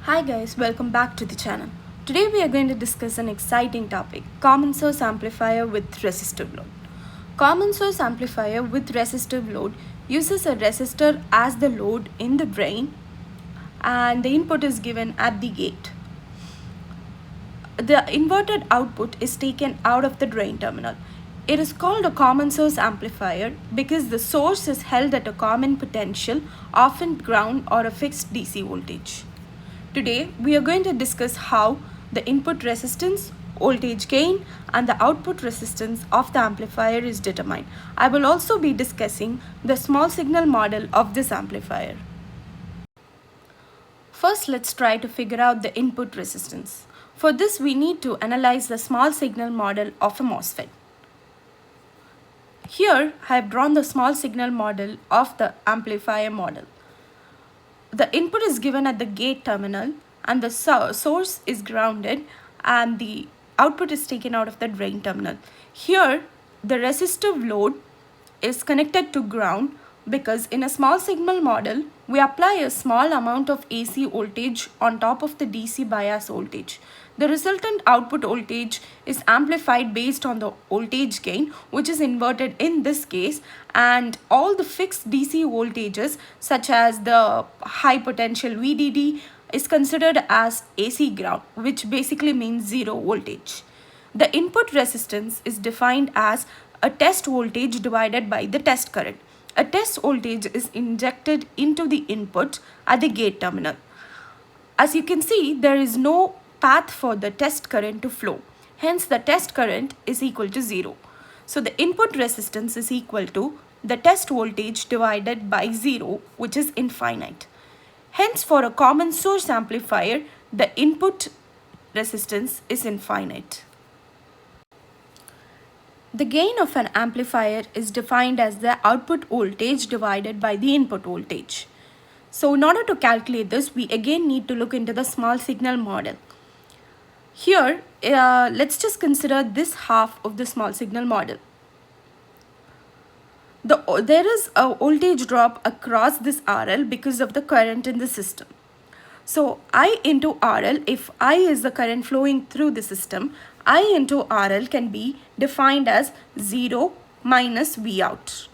Hi guys, welcome back to the channel. Today we are going to discuss an exciting topic, common source amplifier with resistive load. Common source amplifier with resistive load uses a resistor as the load in the drain and the input is given at the gate. The inverted output is taken out of the drain terminal. It is called a common source amplifier because the source is held at a common potential, often ground or a fixed DC voltage. Today, we are going to discuss how the input resistance, voltage gain, and the output resistance of the amplifier is determined. I will also be discussing the small signal model of this amplifier. First, let's try to figure out the input resistance. For this, we need to analyze the small signal model of a MOSFET. Here, I have drawn the small signal model of the amplifier model. The input is given at the gate terminal and the source is grounded and the output is taken out of the drain terminal. Here the resistive load is connected to ground because in a small signal model we apply a small amount of AC voltage on top of the DC bias voltage. The resultant output voltage is amplified based on the voltage gain, which is inverted in this case, and all the fixed DC voltages such as the high potential VDD is considered as AC ground, which basically means zero voltage. The input resistance is defined as a test voltage divided by the test current. A test voltage is injected into the input at the gate terminal. As you can see, there is no path for the test current to flow. Hence, the test current is equal to 0. So, the input resistance is equal to the test voltage divided by 0, which is infinite. Hence, for a common source amplifier, the input resistance is infinite. The gain of an amplifier is defined as the output voltage divided by the input voltage. So, in order to calculate this, we again need to look into the small signal model. Here, let's just consider this half of the small signal model. There is a voltage drop across this RL because of the current in the system. So, I into RL, if I is the current flowing through the system, I into RL can be defined as 0 minus V out.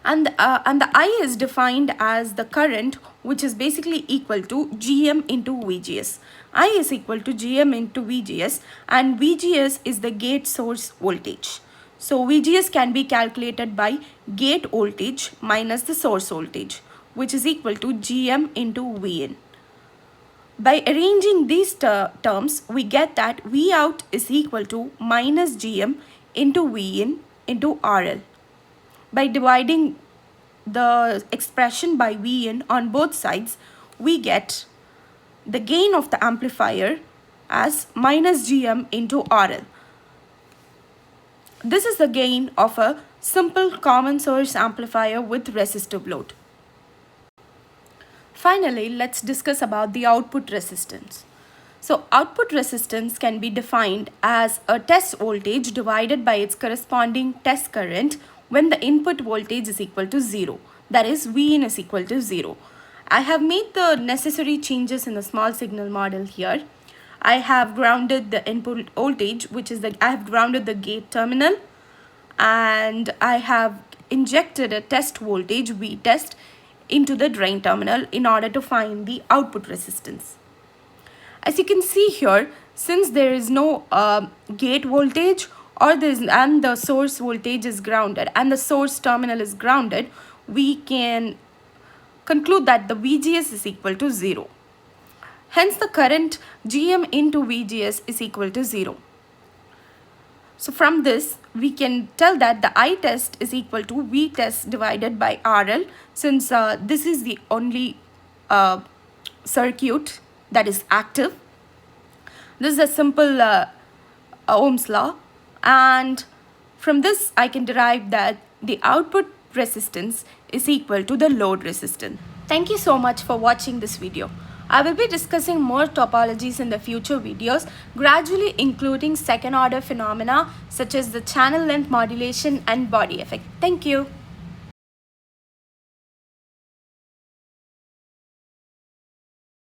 And the I is defined as the current, which is basically equal to Gm into VGS. I is equal to Gm into VGS and VGS is the gate source voltage. So VGS can be calculated by gate voltage minus the source voltage, which is equal to Gm into Vin. By arranging these terms, we get that V out is equal to minus Gm into Vin into RL. By dividing the expression by Vn on both sides, we get the gain of the amplifier as minus Gm into RL. This is the gain of a simple common source amplifier with resistive load. Finally, let's discuss about the output resistance. So, output resistance can be defined as a test voltage divided by its corresponding test current when the input voltage is equal to 0. That is, Vin is equal to 0. I have made the necessary changes in the small signal model here. I have grounded the input voltage, which is I have grounded the gate terminal, and I have injected a test voltage V test into the drain terminal in order to find the output resistance. As you can see here, since there is no gate voltage and the source voltage is grounded and the source terminal is grounded, we can conclude that the VGS is equal to 0. Hence, the current Gm into VGS is equal to 0. So, from this, we can tell that the I test is equal to V test divided by RL, since this is the only circuit that is active. This is a simple Ohm's law, and from this I can derive that the output resistance is equal to the load resistance. Thank you so much for watching this video. I will be discussing more topologies in the future videos, gradually including second order phenomena such as the channel length modulation and body effect. Thank you.